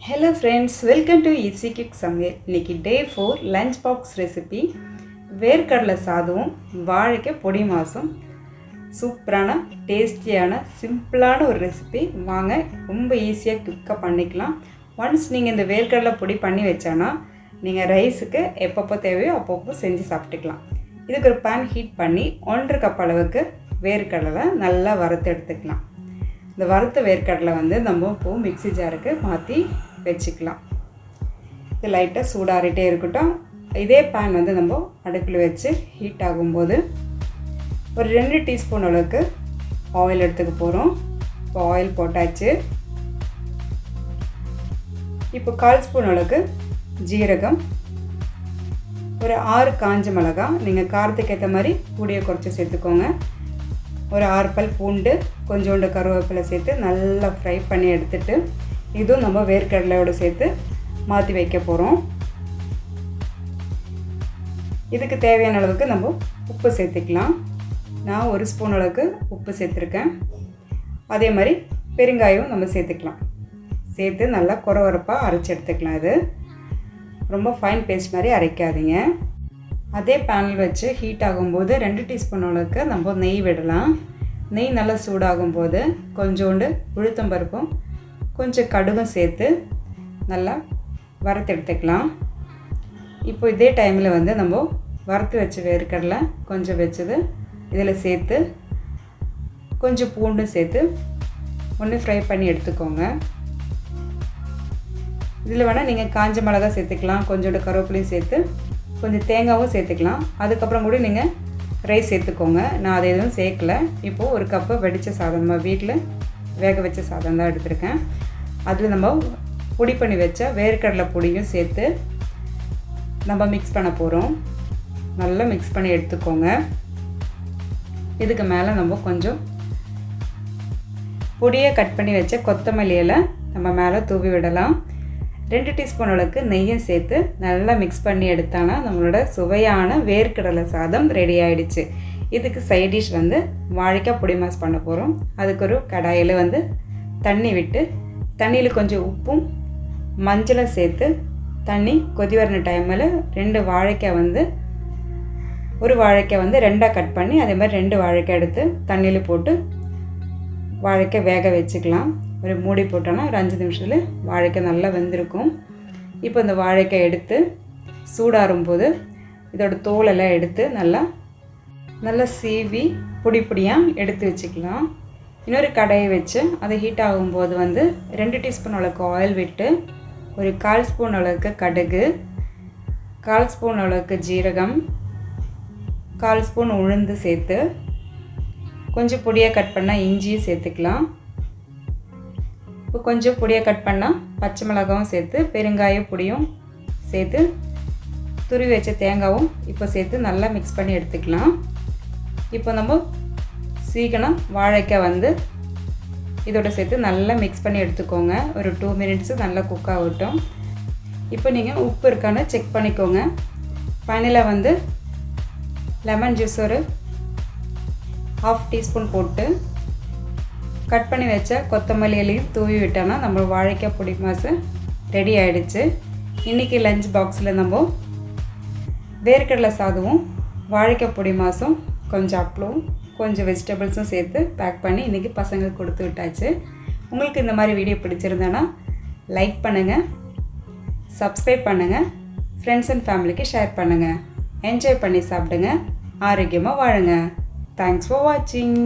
Hello friends, welcome to Easy Quick சமையல். இன்னைக்கு டே 4 lunch box recipe வேர்க்கடலை சாதமும் வாழைக்காய் பொடி மாசும். சூப்பரான டேஸ்டியான சிம்பிளான ஒரு ரெசிபி. வாங்க ரொம்ப ஈஸியாக குயிக்காக பண்ணிக்கலாம். ஒன்ஸ் நீங்கள் இந்த வேர்க்கடலை பொடி பண்ணி வச்சானா நீங்கள் ரைஸுக்கு எப்பப்போ தேவையோ அப்பப்போ செஞ்சு சாப்பிட்டுக்கலாம். இதுக்கு ஒரு பேன் ஹீட் பண்ணி 1.5 கப் அளவுக்கு வேர்க்கடலை நல்லா வறுத்து எடுத்துக்கலாம். இந்த வறுத்த வேர்க்கடலை நம்ம இப்போது மிக்ஸி ஜாருக்கு மாற்றி வச்சுக்கலாம். இது லைட்டாக சூடாறிட்டே இருக்கட்டும். இதே பேன் நம்ம அடுப்பில் வச்சு ஹீட் ஆகும்போது ஒரு 2 டீஸ்பூன் அளவுக்கு ஆயில் எடுத்துக்க போகிறோம். இப்போ ஆயில் போட்டாச்சு. இப்போ 1/4 ஸ்பூன் அளவுக்கு ஜீரகம், ஒரு 6 காஞ்ச மிளகாய், நீங்கள் காரத்துக்கு ஏற்ற மாதிரி கூடிய குறைச்சி சேர்த்துக்கோங்க. ஒரு 6 பல் பூண்டு, கொஞ்சோண்டு கருவேப்பிலை சேர்த்து நல்லா ஃப்ரை பண்ணி எடுத்துகிட்டு இதுவும் நம்ம வேர்க்கடலையோடு சேர்த்து மாற்றி வைக்க போகிறோம். இதுக்கு தேவையான அளவுக்கு நம்ம உப்பு சேர்த்துக்கலாம். நான் 1 ஸ்பூன் அளவுக்கு உப்பு சேர்த்துருக்கேன். அதே மாதிரி பெருங்காயம் நம்ம சேர்த்துக்கலாம். சேர்த்து நல்லா குறவரப்பாக அரைச்சி எடுத்துக்கலாம். இது ரொம்ப ஃபைன் பேஸ்ட் மாதிரி அரைக்காதீங்க. அதே பேனில் வச்சு ஹீட் ஆகும்போது 2 டீஸ்பூன் அளவுக்கு நம்ம நெய் விடலாம். நெய் நல்லா சூடாகும்போது கொஞ்சோண்டு உளுத்தம்பருப்பும் கொஞ்சம் கடுகும் சேர்த்து நல்லா வறுத்து எடுத்துக்கலாம். இப்போ இதே டைமில் நம்ம வறுத்து வச்ச வேர்க்கடலை கொஞ்சம் வச்சது இதில் சேர்த்து கொஞ்சம் பூண்டு சேர்த்து ஒன்று ஃப்ரை பண்ணி எடுத்துக்கோங்க. இதில் வேணால் நீங்கள் காஞ்ச மிளகாய் சேர்த்துக்கலாம், கொஞ்சோண்டு கருவேப்பிலையும் சேர்த்து கொஞ்சம் தேங்காயும் சேர்த்துக்கலாம். அதுக்கப்புறம் கூட நீங்கள் ரைஸ் சேர்த்துக்கோங்க. நான் அதை எதுவும் சேர்க்கலை. இப்போது 1 கப்பு வடித்த சாதம், நம்ம வீட்டில் வேக வச்ச சாதம் தான் எடுத்துருக்கேன். அதில் நம்ம பொடி பண்ணி வச்ச வேர்க்கடலை பொடியும் சேர்த்து நம்ம மிக்ஸ் பண்ண போகிறோம். நல்லா மிக்ஸ் பண்ணி எடுத்துக்கோங்க. இதுக்கு மேலே நம்ம கொஞ்சம் பொடியை கட் பண்ணி வச்ச கொத்தமல்லி இலை நம்ம மேலே தூவி விடலாம். 2 டீஸ்பூன் அளவுக்கு நெய்யும் சேர்த்து நல்லா மிக்ஸ் பண்ணி எடுத்தானா நம்மளோட சுவையான வேர்க்கடலை சாதம் ரெடி ஆகிடுச்சு. இதுக்கு சைட் டிஷ் வாழைக்காய் பொடி மாஸ் பண்ண போகிறோம். அதுக்கு ஒரு கடாயில் தண்ணி விட்டு தண்ணியில் கொஞ்சம் உப்பும் மஞ்சளும் சேர்த்து தண்ணி கொதி வர டைமில் 2 வாழைக்காய் ஒரு வாழைக்காய் 2ஆக கட் பண்ணி அதே மாதிரி 2 வாழைக்காய் எடுத்து தண்ணியில் போட்டு வாழைக்காய் வேக வச்சுக்கலாம். ஒரு மூடி போட்டோன்னா ஒரு 5 நிமிஷத்தில் வாழைக்காய் நல்லா வெந்திருக்கும். இப்போ இந்த வாழைக்காய் எடுத்து சூடாறும்போது இதோட தோலெல்லாம் எடுத்து நல்லா சீவி பொடி பொடியாக எடுத்து வச்சுக்கலாம். இன்னொரு கடாயை வச்சு அதை ஹீட் ஆகும்போது 2 டீஸ்பூன் அளவுக்கு ஆயில் விட்டு ஒரு 1/4 ஸ்பூன் அளவுக்கு கடுகு, 1/4 ஸ்பூன் அளவுக்கு ஜீரகம், 1/4 ஸ்பூன் உளுந்து சேர்த்து கொஞ்சம் பொடியாக கட் பண்ணால் இஞ்சியும் சேர்த்துக்கலாம். இப்போ கொஞ்சம் பொடியாக கட் பண்ணால் பச்சை மிளகாவும் சேர்த்து பெருங்காயம் பொடியும் சேர்த்து துருவி வச்ச தேங்காயும் இப்போ சேர்த்து நல்லா மிக்ஸ் பண்ணி எடுத்துக்கலாம். இப்போ நம்ம சீக்கிரம் வாழைக்காய் இதோட சேர்த்து நல்லா மிக்ஸ் பண்ணி எடுத்துக்கோங்க. ஒரு 2 மினிட்ஸு நல்லா குக் ஆகட்டும். இப்போ நீங்கள் உப்பு இருக்கான்னு செக் பண்ணிக்கோங்க. ஃபைனலாக லெமன் ஜூஸ் ஒரு 1/2 டீஸ்பூன் போட்டு கட் பண்ணி வச்ச கொத்தமல்லி இலையும் தூவி விட்டோன்னா நம்ம வாழைக்காய் பொடி மாசு ரெடி ஆகிடுச்சு. இன்றைக்கி லஞ்ச் பாக்ஸில் நம்ம வேர்க்கடலை சாதமும் வாழைக்காய் பொடி மாசும் கொஞ்சம் அப்பளம் கொஞ்சம் வெஜிடபிள்ஸும் சேர்த்து பேக் பண்ணி இன்றைக்கி பசங்களுக்கு கொடுத்து விட்டாச்சு. உங்களுக்கு இந்த மாதிரி வீடியோ பிடிச்சிருந்தேன்னா லைக் பண்ணுங்கள், சப்ஸ்கிரைப் பண்ணுங்கள், ஃப்ரெண்ட்ஸ் அண்ட் ஃபேமிலிக்கு ஷேர் பண்ணுங்கள். என்ஜாய் பண்ணி சாப்பிடுங்க, ஆரோக்கியமாக வாழுங்க. தேங்க்ஸ் ஃபார் வாட்சிங்.